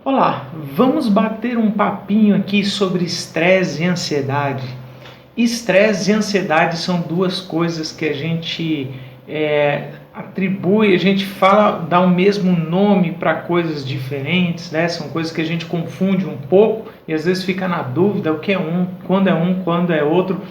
Olá, vamos bater um papinho aqui sobre estresse e ansiedade. Estresse e ansiedade são duas coisas que a gente atribui, a gente fala, dá o mesmo nome para coisas diferentes, né? São coisas que a gente confunde um pouco e às vezes fica na dúvida o que é um, quando é outro.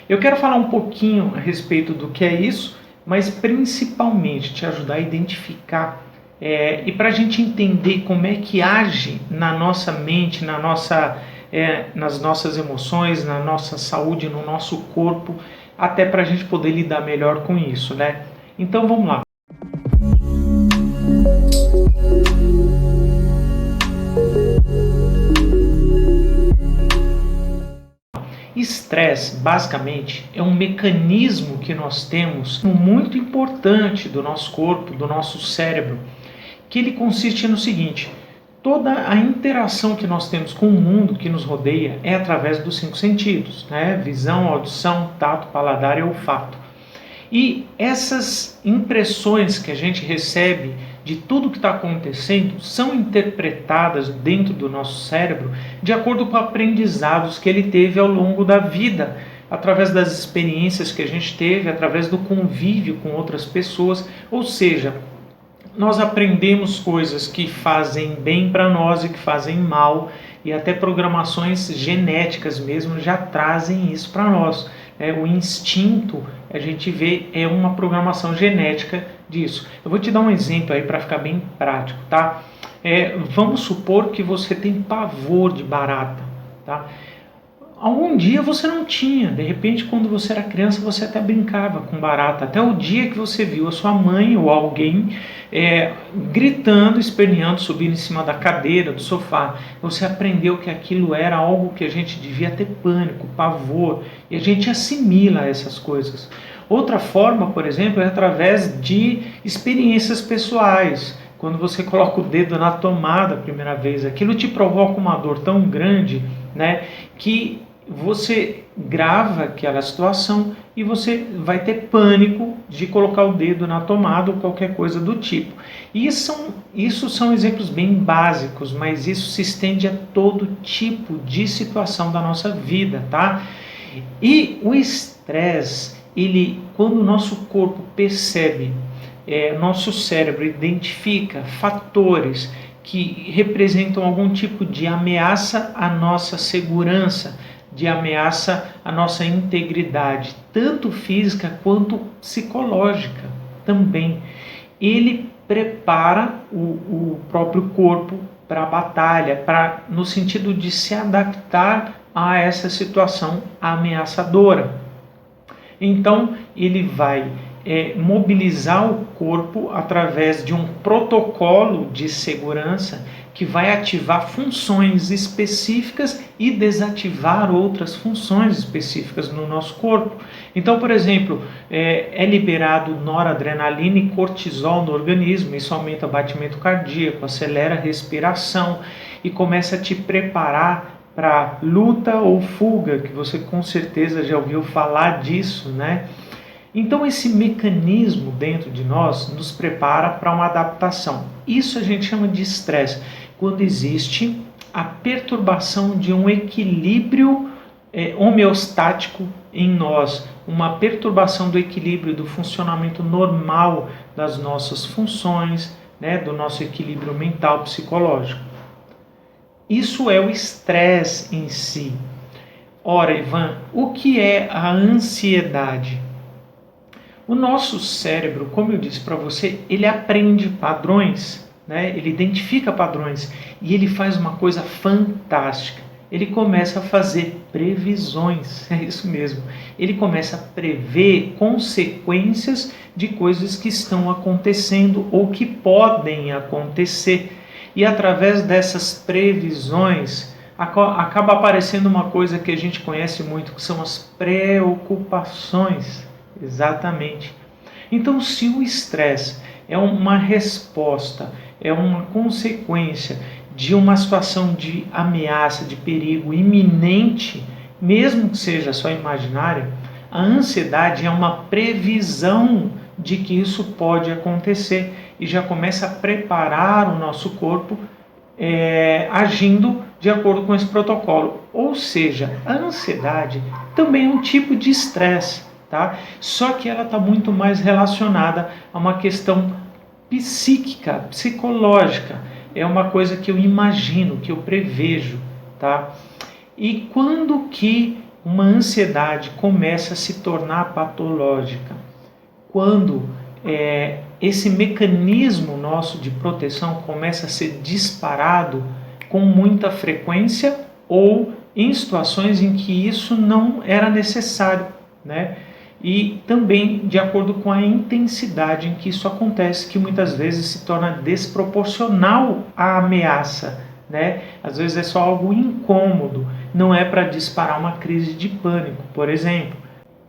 Eu quero falar um pouquinho a respeito do que é isso, mas principalmente te ajudar a identificar e para a gente entender como é que age na nossa mente, nas nossas emoções, na nossa saúde, no nosso corpo, até para a gente poder lidar melhor com isso, né? Então vamos lá. Estresse, basicamente, é um mecanismo que nós temos muito importante do nosso corpo, do nosso cérebro, que ele consiste no seguinte: toda a interação que nós temos com o mundo que nos rodeia é através dos 5 sentidos, né? Visão, audição, tato, paladar e olfato. E essas impressões que a gente recebe de tudo que está acontecendo são interpretadas dentro do nosso cérebro de acordo com aprendizados que ele teve ao longo da vida, através das experiências que a gente teve, através do convívio com outras pessoas, ou seja, nós aprendemos coisas que fazem bem para nós e que fazem mal, e até programações genéticas mesmo já trazem isso para nós. O instinto, a gente vê, é uma programação genética disso. Eu vou te dar um exemplo aí para ficar bem prático, tá? Vamos supor que você tem pavor de barata, tá? Algum dia você não tinha, de repente quando você era criança você até brincava com barata, até o dia que você viu a sua mãe ou alguém gritando, esperneando, subindo em cima da cadeira, do sofá. Você aprendeu que aquilo era algo que a gente devia ter pânico, pavor, e a gente assimila essas coisas. Outra forma, por exemplo, é através de experiências pessoais. Quando você coloca o dedo na tomada a primeira vez, aquilo te provoca uma dor tão grande, né, que você grava aquela situação e você vai ter pânico de colocar o dedo na tomada ou qualquer coisa do tipo. Isso são exemplos bem básicos, mas isso se estende a todo tipo de situação da nossa vida, tá? E o estresse, quando o nosso corpo percebe, nosso cérebro identifica fatores que representam algum tipo de ameaça à nossa segurança, de ameaça à nossa integridade, tanto física quanto psicológica também. Ele prepara o próprio corpo para a batalha, no sentido de se adaptar a essa situação ameaçadora. Então, ele vai mobilizar o corpo através de um protocolo de segurança que vai ativar funções específicas e desativar outras funções específicas no nosso corpo. Então, por exemplo, é liberado noradrenalina e cortisol no organismo, isso aumenta o batimento cardíaco, acelera a respiração e começa a te preparar para luta ou fuga, que você com certeza já ouviu falar disso, né? Então esse mecanismo dentro de nós nos prepara para uma adaptação. Isso a gente chama de estresse, quando existe a perturbação de um equilíbrio homeostático em nós, uma perturbação do equilíbrio, do funcionamento normal das nossas funções, né, do nosso equilíbrio mental, psicológico. Isso é o estresse em si. Ora, Ivan, o que é a ansiedade? O nosso cérebro, como eu disse para você, ele aprende padrões, né? Ele identifica padrões e ele faz uma coisa fantástica. Ele começa a fazer previsões, é isso mesmo. Ele começa a prever consequências de coisas que estão acontecendo ou que podem acontecer. E através dessas previsões, acaba aparecendo uma coisa que a gente conhece muito, que são as preocupações. Exatamente. Então, se o estresse é uma resposta, é uma consequência de uma situação de ameaça, de perigo iminente, mesmo que seja só imaginária, a ansiedade é uma previsão de que isso pode acontecer e já começa a preparar o nosso corpo agindo de acordo com esse protocolo. Ou seja, a ansiedade também é um tipo de estresse, tá? Só que ela está muito mais relacionada a uma questão psíquica, psicológica. É uma coisa que eu imagino, que eu prevejo, tá? E quando que uma ansiedade começa a se tornar patológica? Quando esse mecanismo nosso de proteção começa a ser disparado com muita frequência ou em situações em que isso não era necessário, né? E também de acordo com a intensidade em que isso acontece, que muitas vezes se torna desproporcional à ameaça, né? Às vezes é só algo incômodo, não é para disparar uma crise de pânico, por exemplo.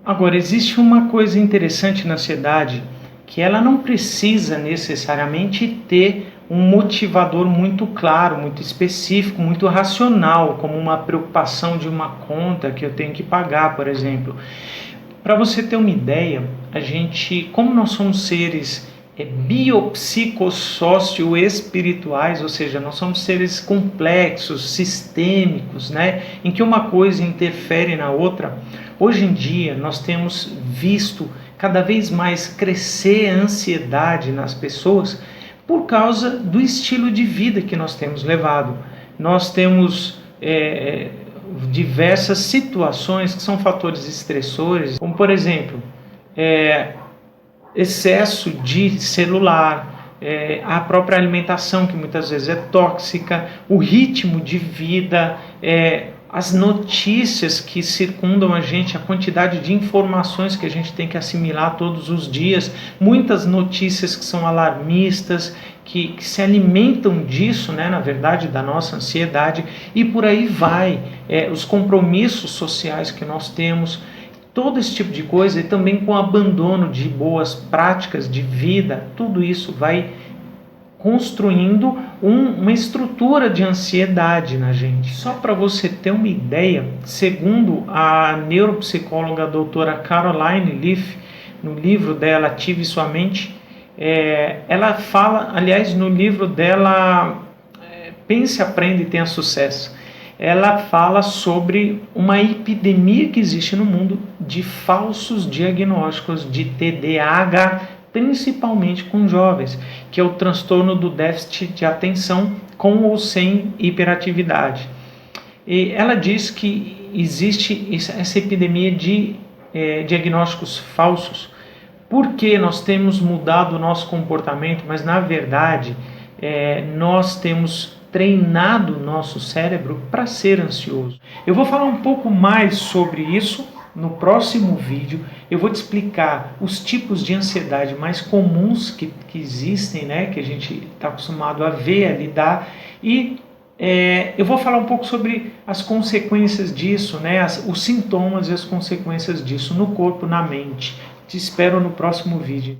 Agora, existe uma coisa interessante na ansiedade, que ela não precisa necessariamente ter um motivador muito claro, muito específico, muito racional, como uma preocupação de uma conta que eu tenho que pagar, por exemplo. Para você ter uma ideia, a gente, como nós somos seres biopsicossócio-espirituais, ou seja, nós somos seres complexos, sistêmicos, né, em que uma coisa interfere na outra. Hoje em dia nós temos visto cada vez mais crescer a ansiedade nas pessoas por causa do estilo de vida que nós temos levado. Nós temos diversas situações que são fatores estressores, como por exemplo, excesso de celular, a própria alimentação que muitas vezes é tóxica, o ritmo de vida, as notícias que circundam a gente, a quantidade de informações que a gente tem que assimilar todos os dias, muitas notícias que são alarmistas, que se alimentam disso, né, na verdade, da nossa ansiedade, e por aí vai, os compromissos sociais que nós temos, todo esse tipo de coisa, e também com o abandono de boas práticas de vida, tudo isso vai construindo uma estrutura de ansiedade na gente. Só para você ter uma ideia, segundo a neuropsicóloga doutora Caroline Leaf, no livro dela Ative Sua Mente, ela fala, aliás, no livro dela Pense, Aprenda e Tenha Sucesso, ela fala sobre uma epidemia que existe no mundo de falsos diagnósticos de TDAH, principalmente com jovens, que é o transtorno do déficit de atenção com ou sem hiperatividade. E ela diz que existe essa epidemia de diagnósticos falsos, porque nós temos mudado o nosso comportamento, mas na verdade nós temos treinado o nosso cérebro para ser ansioso. Eu vou falar um pouco mais sobre isso no próximo vídeo. Eu vou te explicar os tipos de ansiedade mais comuns que existem, né, que a gente está acostumado a ver, a lidar, e eu vou falar um pouco sobre as consequências disso, né, os sintomas e as consequências disso no corpo, na mente. Te espero no próximo vídeo.